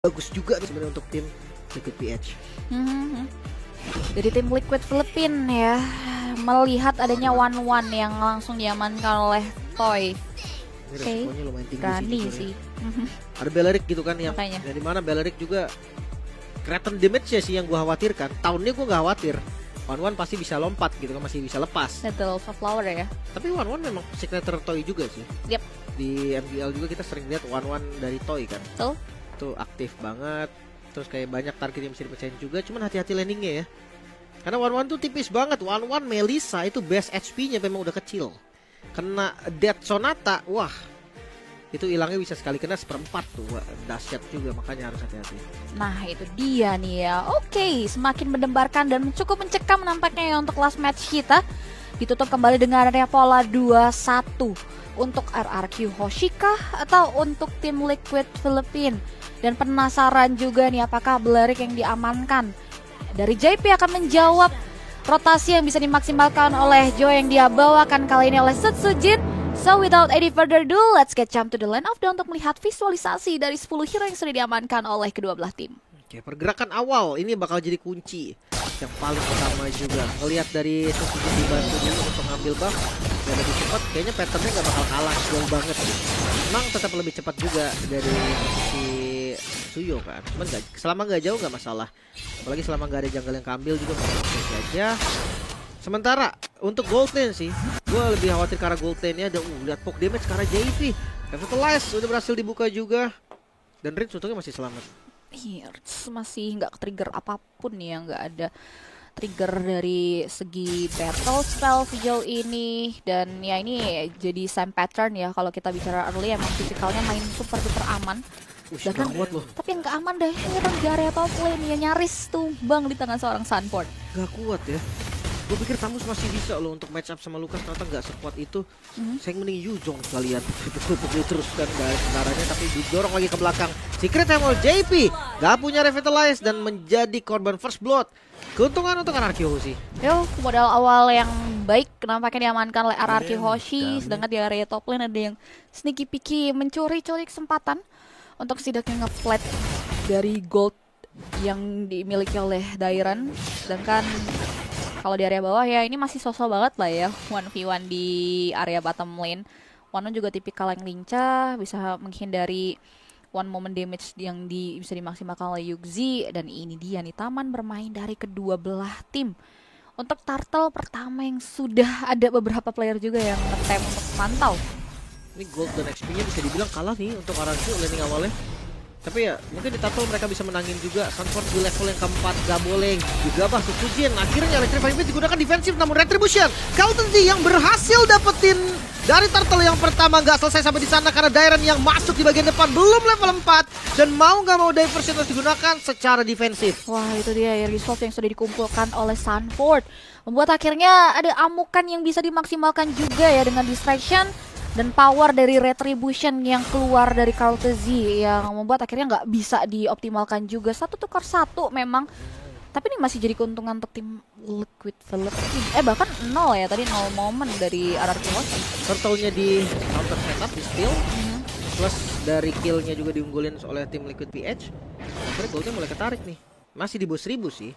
bagus juga sebenarnya untuk tim Liquid PH. Dari tim Liquid Philippines ya, melihat adanya 1-1 yang langsung diamankan oleh Toy. Ini resikonya lumayan tinggi Berani sih. sih. Ada Beleric gitu kan yang Makanya. dari mana Beleric juga kelihatan damage-nya sih yang gua khawatirkan. Tahun ini gua nggak khawatir. 1-1 pasti bisa lompat gitu kan, masih bisa lepas. Battle of Flower ya. Tapi 1-1 memang signature Toy juga sih. Yep. Di MPL juga kita sering lihat 1-1 dari Toy kan. Betul. Itu aktif banget. Terus kayak banyak target yang bisa dipecahin juga. Cuman hati-hati landingnya ya. Karena 1-1 tuh tipis banget. 1-1 Melissa itu base HP-nya memang udah kecil. Kena Death Sonata, wah. Itu hilangnya bisa sekali kena seperempat tuh. Wah, dahsyat juga, makanya harus hati-hati. Nah itu dia nih ya. Oke, semakin mendembarkan dan cukup mencekam nampaknya ya untuk last match kita. Ditutup kembali dengan adanya pola 2-1 untuk RRQ Hoshika atau untuk tim Liquid Philippines. Dan penasaran juga nih apakah Beleric yang diamankan. Dari JP akan menjawab rotasi yang bisa dimaksimalkan oleh Joe yang dia bawakan kali ini oleh Setsujin. So without any further ado, let's get jump to the land of the untuk melihat visualisasi dari 10 hero yang sudah diamankan oleh kedua belah tim. Oke, pergerakan awal ini bakal jadi kunci yang paling utama juga. Ngelihat dari Setsujin dibantunya untuk ngambil buff dan lebih cepat, kayaknya patternnya nggak bakal kalah jauh banget. Memang tetap lebih cepat juga dari si Suyo kan, cuman selama nggak jauh nggak masalah. Apalagi selama nggak ada jungle yang kambil juga oke aja. Sementara untuk gold lane sih, gue lebih khawatir karena gold lane-nya ada lihat poke damage karena JP. Revitalize udah berhasil dibuka juga. Dan Rin untungnya masih selamat. Iya, masih nggak trigger apapun ya, nggak ada trigger dari segi battle spell sejauh ini. Dan ya ini jadi same pattern ya, kalau kita bicara early emang fizikalnya main super duper aman. Bahkan, tapi yang gak aman deh, nyerang di area top lane ya, nyaris tumbang di tangan seorang Sunford. Gak kuat ya. Gue pikir Tamus masih bisa loh untuk match up sama Lucas, ternyata gak sekuat itu. Saya mending Yuzong sekalian pukul terus kan dari kendaranya, tapi didorong lagi ke belakang. Secret Hammer JP gak punya Revitalize dan menjadi korban first blood. Keuntungan untuk RRQ Hoshi. Yo, modal awal yang baik nampaknya diamankan oleh RRQ Hoshi, sedangkan di area top lane ada yang sneaky picky mencuri-curi kesempatan untuk setidaknya nge-flat dari gold yang dimiliki oleh Dairan. Sedangkan kalau di area bawah ya ini masih sosok banget lah ya, 1v1 di area bottom lane. Wano juga tipikal yang lincah, bisa menghindari one moment damage yang bisa dimaksimalkan oleh Yuxi. Dan ini dia nih taman bermain dari kedua belah tim. Untuk turtle pertama yang sudah ada beberapa player juga yang nge-tap untuk pantau. Ini gold dan XP-nya bisa dibilang kalah nih untuk RRQ landing awalnya. Tapi ya mungkin di turtle mereka bisa menangin juga. Sunford di level yang keempat gak boleh digabah Setsujin. Akhirnya Electrifying Blade digunakan defensif, namun Retribution Kautenzi yang berhasil dapetin dari turtle yang pertama gak selesai sampai di sana karena Dairan yang masuk di bagian depan belum level 4 dan mau gak mau diversion harus digunakan secara defensif. Wah itu dia ya, resource yang sudah dikumpulkan oleh Sunford membuat akhirnya ada amukan yang bisa dimaksimalkan juga ya dengan distraction dan power dari Retribution yang keluar dari Kautenzi yang membuat akhirnya nggak bisa dioptimalkan juga. 1 tukar 1 memang. Tapi ini masih jadi keuntungan untuk tim Liquid Philippines. Bahkan 0 ya, tadi 0 momen dari RRQ Hoshi. Turtle-nya di counter setup, di steal. Plus dari kill-nya juga diunggulin oleh tim Liquid PH. Akhirnya goldnya mulai ketarik nih. Masih di bawah 1000 sih.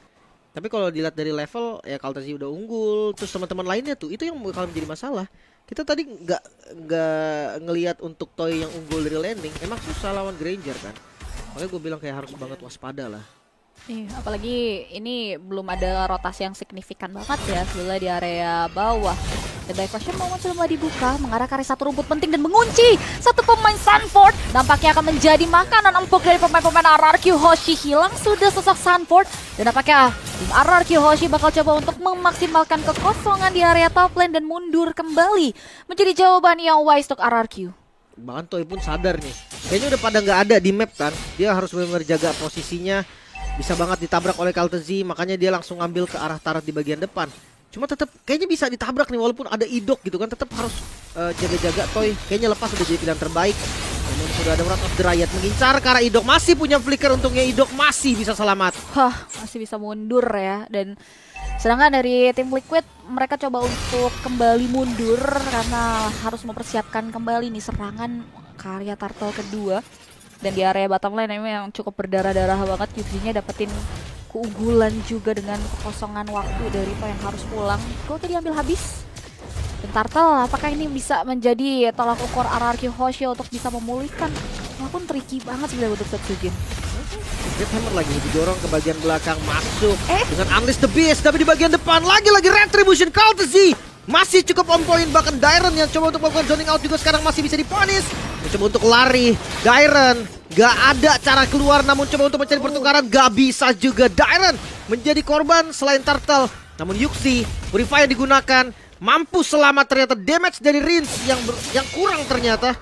Tapi kalau dilihat dari level ya Kautenzi udah unggul. Terus teman-teman lainnya tuh, itu yang bakal menjadi masalah. Kita tadi nggak ngelihat untuk Toy yang unggul dari landing. Emang susah lawan Granger kan. Makanya gue bilang kayak harus banget waspada lah. Iya, apalagi ini belum ada rotasi yang signifikan banget ya sebelah di area bawah. Dan diversion moment sudah mulai dibuka, mengarah ke area satu rumput penting dan mengunci satu pemain Sunford. Nampaknya akan menjadi makanan empuk dari pemain-pemain RRQ Hoshi. Hilang sudah sosok Sunford. Dan nampaknya tim RRQ Hoshi bakal coba untuk memaksimalkan kekosongan di area top lane dan mundur kembali menjadi jawaban yang wise untuk RRQ. Bahkan Toy pun sadar nih, kayaknya udah pada nggak ada di map kan. Dia harus benar-benar jaga posisinya. Bisa banget ditabrak oleh Kautenzi, makanya dia langsung ngambil ke arah turret di bagian depan. Cuma tetap kayaknya bisa ditabrak nih walaupun ada idok gitu kan, tetap harus jaga-jaga. Toy kayaknya lepas udah jadi pilihan terbaik. Namun sudah ada Wrath of the Riot mengincar ke arah idok, masih punya flicker, untungnya idok masih bisa selamat. Masih bisa mundur ya. Dan sedangkan dari tim Liquid mereka coba untuk kembali mundur karena harus mempersiapkan kembali nih serangan karya turtle kedua. Dan di area bottom lane ini yang cukup berdarah-darah banget, Yuji-nya dapetin keunggulan juga dengan kekosongan waktu dari Toy yang harus pulang. Gold diambil habis. Dan Turtle, apakah ini bisa menjadi tolak ukur RRQ Hoshi untuk bisa memulihkan? Walaupun tricky banget sebenarnya untuk Setsujin. Hammer lagi didorong ke bagian belakang, masuk dengan Unleash the Beast, tapi di bagian depan lagi-lagi Retribution Courtesy masih cukup on point. Bahkan Dairon yang coba untuk melakukan zoning out juga sekarang masih bisa diponis. Coba untuk lari, Dairon gak ada cara keluar, namun coba untuk mencari pertukaran gak bisa juga. Dairon menjadi korban selain Turtle, namun Yuxi Purify yang digunakan mampu selamat. Ternyata damage dari Rins yang kurang ternyata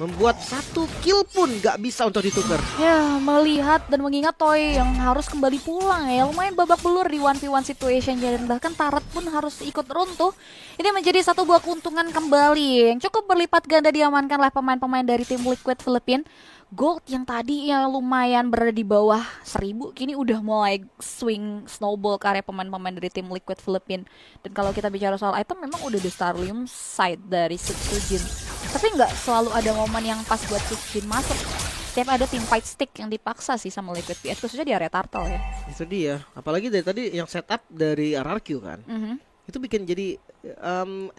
membuat satu kill pun gak bisa untuk ditukar. Ya, melihat dan mengingat Toy yang harus kembali pulang ya, lumayan babak belur di 1v1 situation, dan bahkan Turret pun harus ikut runtuh. Ini menjadi satu buah keuntungan kembali yang cukup berlipat ganda diamankan oleh pemain-pemain dari tim Liquid Philippines. Gold yang tadi ya lumayan berada di bawah 1000, kini udah mulai swing snowball ke area pemain-pemain dari tim Liquid Philippines. Dan kalau kita bicara soal item, memang udah the Starlium side dari Setsujin. Tapi nggak selalu ada momen yang pas buat Setsujin masuk. Setiap ada tim fight stick yang dipaksa sih sama Liquid PS, khususnya di area Turtle ya. Itu dia, apalagi dari tadi yang setup dari RRQ kan. Itu bikin jadi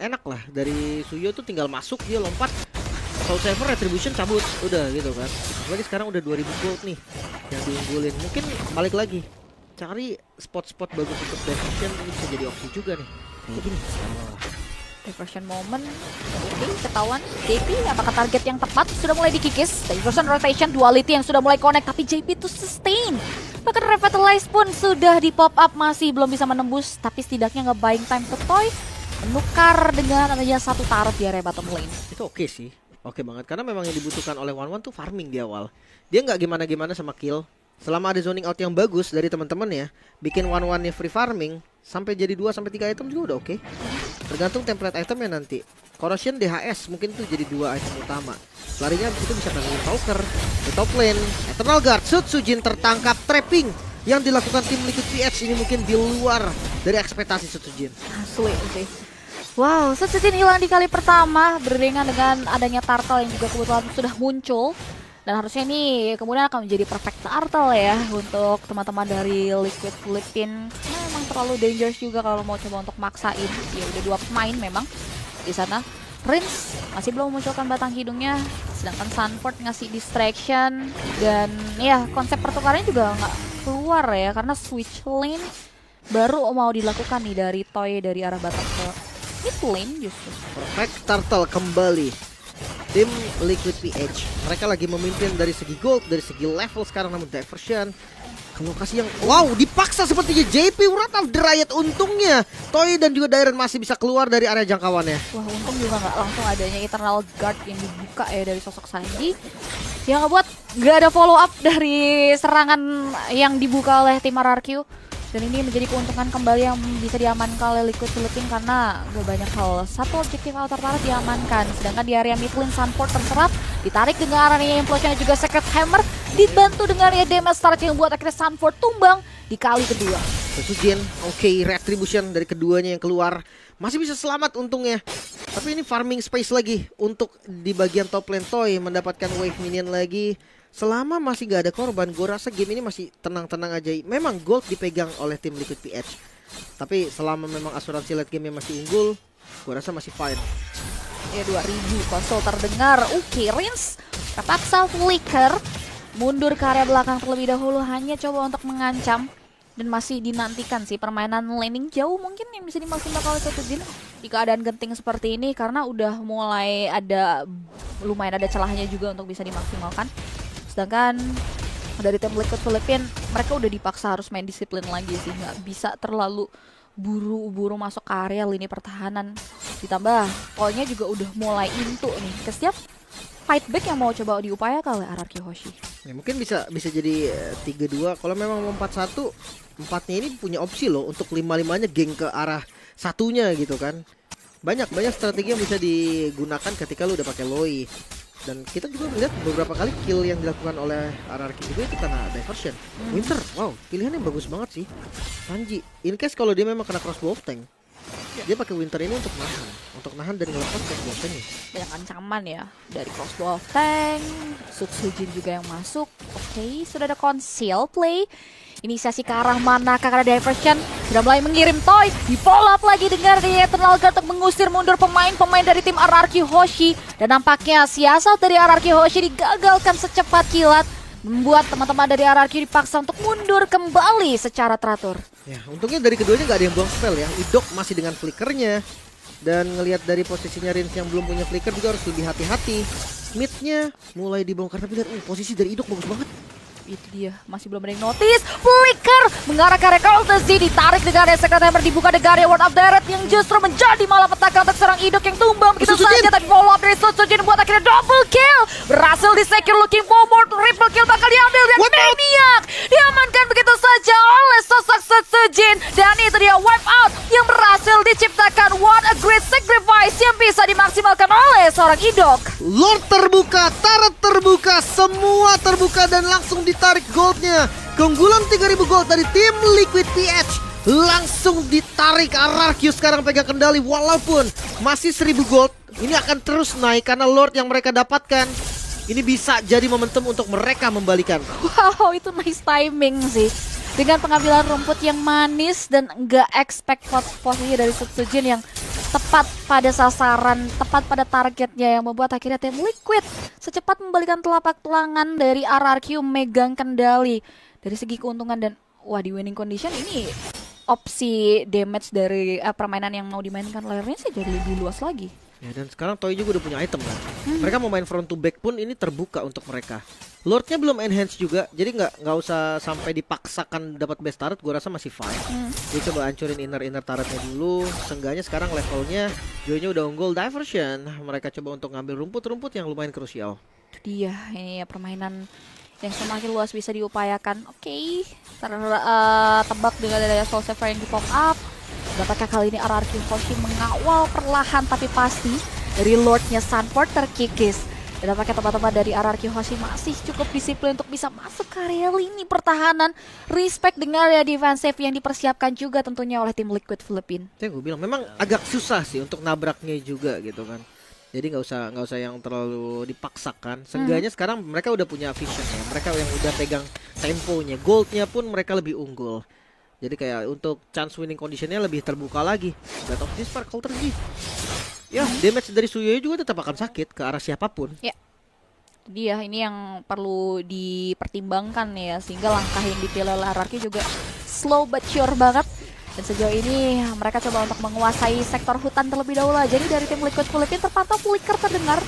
enak lah. Dari Suyo tuh tinggal masuk, dia lompat, Soul Saver, Retribution cabut, udah gitu kan. Apalagi sekarang udah 2000 gold nih yang diunggulin. Mungkin balik lagi cari spot-spot bagus untuk diversion, ini bisa jadi opsi juga nih. Kayak gini. Diversion moment, oke, ketahuan JP apakah target yang tepat sudah mulai dikikis. Diversion rotation duality yang sudah mulai connect, tapi JP itu sustain. Bahkan Revitalize pun sudah di pop up, masih belum bisa menembus, tapi setidaknya nge-buying time ke Toy, menukar dengan adanya satu turret di area bottom lane. Itu oke sih, oke banget, karena memang yang dibutuhkan oleh One tuh farming di awal. Dia nggak gimana-gimana sama kill. Selama ada zoning out yang bagus dari teman-teman ya, bikin One-nya free farming sampai jadi 2-3 item juga udah oke. Tergantung template itemnya nanti. Corrosion DHS mungkin tuh jadi 2 item utama. Larinya itu bisa nangin Talker di top lane. Eternal Guard Setsujin tertangkap, trapping yang dilakukan tim Liquid PH ini mungkin di luar dari ekspektasi Setsujin. Asli sih. Wow, Setsujin hilang di kali pertama beriringan dengan adanya Turtle yang juga kebetulan sudah muncul. Dan harusnya ini kemudian akan menjadi perfect Turtle ya untuk teman-teman dari Liquid Philippines. Nah, emang terlalu dangerous juga kalau mau coba untuk maksain. Ya udah 2 pemain memang di sana. Prince masih belum memunculkan batang hidungnya, sedangkan Sanford ngasih distraction, dan ya konsep pertukarannya juga nggak keluar ya karena switch lane baru mau dilakukan nih dari Toy dari arah batang ke mid lane justru. Perfect Turtle kembali. Tim Liquid PH, mereka lagi memimpin dari segi gold, dari segi level sekarang, namun diversion ke lokasi yang wow, dipaksa sepertinya JP Wrath of the Riot. Untungnya Toy dan juga Dairon masih bisa keluar dari area jangkauannya. Wah, untung juga nggak langsung adanya Eternal Guard yang dibuka ya dari sosok Sanji, yang ngebuat nggak ada follow up dari serangan yang dibuka oleh tim RRQ. Dan ini menjadi keuntungan kembali yang bisa diamankan oleh Liquid Philippines karena gak banyak hal. Satu objektif outer turret diamankan, sedangkan di area mid lane Sanford terserap, ditarik dengan area implosion dan juga Secret Hammer, dibantu dengan ya damage start yang buat akhirnya Sanford tumbang di kali kedua. Setsujin, oke, Retribution dari keduanya yang keluar masih bisa selamat untungnya. Tapi ini farming space lagi untuk di bagian top lane. Toy mendapatkan wave minion lagi. Selama masih gak ada korban, gue rasa game ini masih tenang-tenang aja. Memang gold dipegang oleh tim Liquid PH, tapi selama memang asuransi late game masih unggul, gue rasa masih fine. Ya 2000 konsol terdengar. Oke, Rins terpaksa flicker mundur ke area belakang terlebih dahulu, hanya coba untuk mengancam. Dan masih dinantikan sih permainan laning jauh mungkin yang bisa dimaksimalkan oleh Setsujin di keadaan genting seperti ini, karena udah mulai ada lumayan ada celahnya juga untuk bisa dimaksimalkan. Sedangkan dari tim Liquid Philippines, mereka udah dipaksa harus main disiplin lagi sih, nggak bisa terlalu buru-buru masuk ke area lini pertahanan. Ditambah poinnya juga udah mulai into nih ke setiap fight back yang mau coba diupayakan oleh RRQ Hoshi. Ya, mungkin bisa jadi 3-2. Kalau memang mau 4-1, empatnya ini punya opsi loh untuk 5-5-nya geng ke arah satunya gitu kan. Banyak strategi yang bisa digunakan ketika lu udah pakai Loi. Dan kita juga melihat beberapa kali kill yang dilakukan oleh RRQ juga itu karena diversion. Winter, wow, pilihan yang bagus banget sih. Sanji, in case kalau dia memang kena crossbow tank, Dia pakai Winter ini untuk nahan dan ngelepas kekuatannya. Banyak ancaman ya dari crossbow tank, Sutsujin juga yang masuk. Oke, sudah ada conceal play. Inisiasi ke arah mana karena diversion sudah mulai mengirim toy. Di follow up lagi dengan Eternal Guard untuk mengusir mundur pemain-pemain dari tim RRQ Hoshi. Dan nampaknya siasat dari RRQ Hoshi digagalkan secepat kilat, membuat teman-teman dari RRQ dipaksa untuk mundur kembali secara teratur. Ya, untungnya dari keduanya nggak ada yang buang spell ya. Idok masih dengan flickernya. Dan ngelihat dari posisinya Rins yang belum punya flicker juga harus lebih hati-hati. Midnya mulai dibongkar, tapi lihat posisi dari Idok bagus banget. Itu dia, masih belum ada yang notice. Flicker mengarah ke area Cultist, ditarik dengan Secret Hammer, dibuka dengan Word of Direct yang justru menjadi malah petaka untuk serang Idok yang tumbang begitu saja. Tapi follow up dari Sutsujin buat akhirnya double kill. Berhasil di-secure, looking forward, triple kill bakal diambil dan Maniac diamankan begitu saja oleh sosok Sutsujin. Dan itu dia wipe out yang berhasil diciptakan. What a great sacrifice yang bisa dimaksimalkan oleh seorang Idok. Lord terbuka, turret terbuka, semua terbuka dan langsung ditarik goldnya. Keunggulan 3000 gold dari tim Liquid PH langsung ditarik. RRQ sekarang pegang kendali walaupun masih 1000 gold. Ini akan terus naik karena Lord yang mereka dapatkan. Ini bisa jadi momentum untuk mereka membalikan. Wow, itu nice timing sih. Dengan pengambilan rumput yang manis dan nggak expect posisi dari Sutsujin yang tepat pada sasaran, tepat pada targetnya yang membuat akhirnya tim Liquid secepat membalikan telapak tangan dari RRQ megang kendali. Dari segi keuntungan dan wah di winning condition ini opsi damage dari permainan yang mau dimainkan layarnya sih jadi lebih luas lagi. Ya, dan sekarang Toy juga udah punya item kan. Mereka mau main front to back pun ini terbuka untuk mereka. Lordnya belum enhance juga, jadi nggak usah sampai dipaksakan dapat best turret. Gue rasa masih fine. Dia coba hancurin inner turretnya dulu. Seenggaknya sekarang levelnya Joy-nya udah unggul diversion. Mereka coba untuk ngambil rumput-rumput yang lumayan krusial. Itu dia, ini ya permainan yang semakin luas bisa diupayakan. Oke, tebak dengan adanya Soul Saver yang di pop up. Dapatkah kali ini RRQ Hoshi mengawal perlahan tapi pasti dari Lordnya Sanford terkikis. Dan nampaknya teman-teman dari RRQ Hoshi masih cukup disiplin untuk bisa masuk ke area lini pertahanan. Respect dengan area defensif yang dipersiapkan juga tentunya oleh tim Liquid Philippines. Itu yang gue bilang, memang agak susah sih untuk nabraknya juga gitu kan. Jadi nggak usah yang terlalu dipaksakan. Seenggaknya sekarang mereka udah punya vision ya. Mereka yang udah pegang temponya, goldnya pun mereka lebih unggul. Jadi kayak untuk chance winning conditionnya lebih terbuka lagi. Gak tau sih Sparkle tergi. Ya, damage dari Suyoyo juga tetap akan sakit ke arah siapapun. Ya, dia ini yang perlu dipertimbangkan ya. Sehingga langkah yang dipilih oleh RRQ juga slow but sure banget. Dan sejauh ini mereka coba untuk menguasai sektor hutan terlebih dahulu. Jadi dari tim Liquid Philippines terpantau flicker terdengar.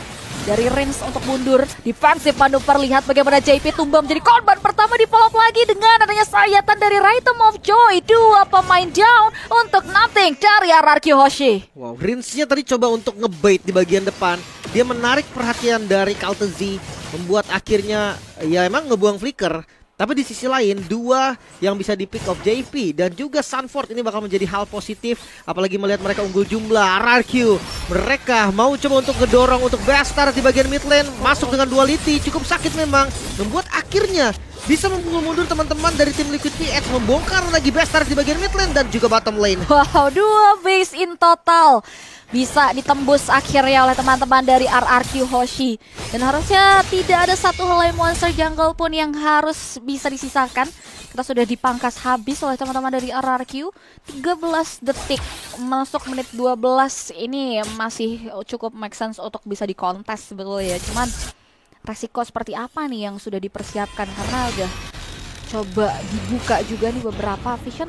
Dari Rins untuk mundur, defensif manuver, lihat bagaimana JP tumbang menjadi korban pertama, di follow up lagi dengan adanya sayatan dari Rhythm of Joy. Dua pemain down untuk nothing dari RRQ Hoshi. Wow, Rinsnya tadi coba untuk ngebait di bagian depan. Dia menarik perhatian dari Cultist, membuat akhirnya ya emang ngebuang flicker. Tapi di sisi lain, dua yang bisa di pick off JP dan juga Sanford ini bakal menjadi hal positif. Apalagi melihat mereka unggul jumlah. RRQ, mereka mau coba untuk ngedorong untuk Bastard di bagian mid lane. Masuk dengan duality, cukup sakit memang. Membuat akhirnya bisa memukul mundur teman-teman dari tim Liquid PX. Membongkar lagi Bastard di bagian mid lane dan juga bottom lane. Wow, dua base in total bisa ditembus akhirnya oleh teman-teman dari RRQ Hoshi. Dan harusnya tidak ada satu helai monster jungle pun yang harus bisa disisakan. Kita sudah dipangkas habis oleh teman-teman dari RRQ. 13 detik masuk menit 12 ini masih cukup make sense untuk bisa dikontes sebetulnya ya. Cuman resiko seperti apa nih yang sudah dipersiapkan, karena udah coba dibuka juga nih beberapa vision.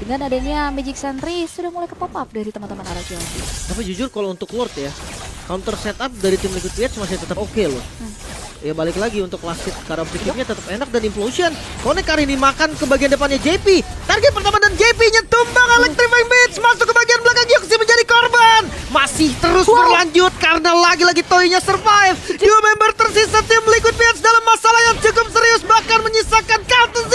Dengan adanya Magic Sentry sudah mulai ke pop up dari teman-teman RRQ. Tapi jujur kalau untuk Lord ya, counter setup dari tim Liquid PH masih tetap oke loh. Ya balik lagi untuk last hit, cara pikirnya tetap enak dan implosion. Connect kali ini makan ke bagian depannya JP. Target pertama dan JP-nya tumbang. Electrifying Blitz masuk ke bagian belakang, Yoxi menjadi korban. Masih terus berlanjut karena lagi-lagi Toy-nya survive. Dua member tersisa tim Liquid PH dalam masalah yang cukup serius, bahkan menyisakan Cultist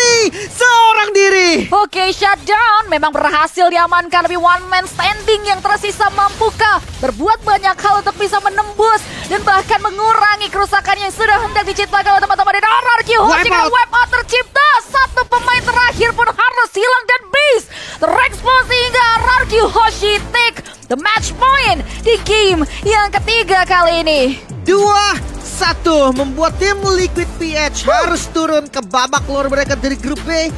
seorang diri. Oke, shutdown memang berhasil diamankan, tapi one man standing yang tersisa mampukah berbuat banyak hal untuk bisa menembus dan bahkan mengurangi kerusakan yang sudah hendak diciptakan oleh teman-teman dari RRQ Hoshi. Wipe out tercipta, satu pemain terakhir pun harus hilang dan base terexpose sehingga RRQ Hoshi take the match point di game yang ketiga kali ini. 2-1 membuat tim Liquid PH harus turun ke babak luar mereka dari grup B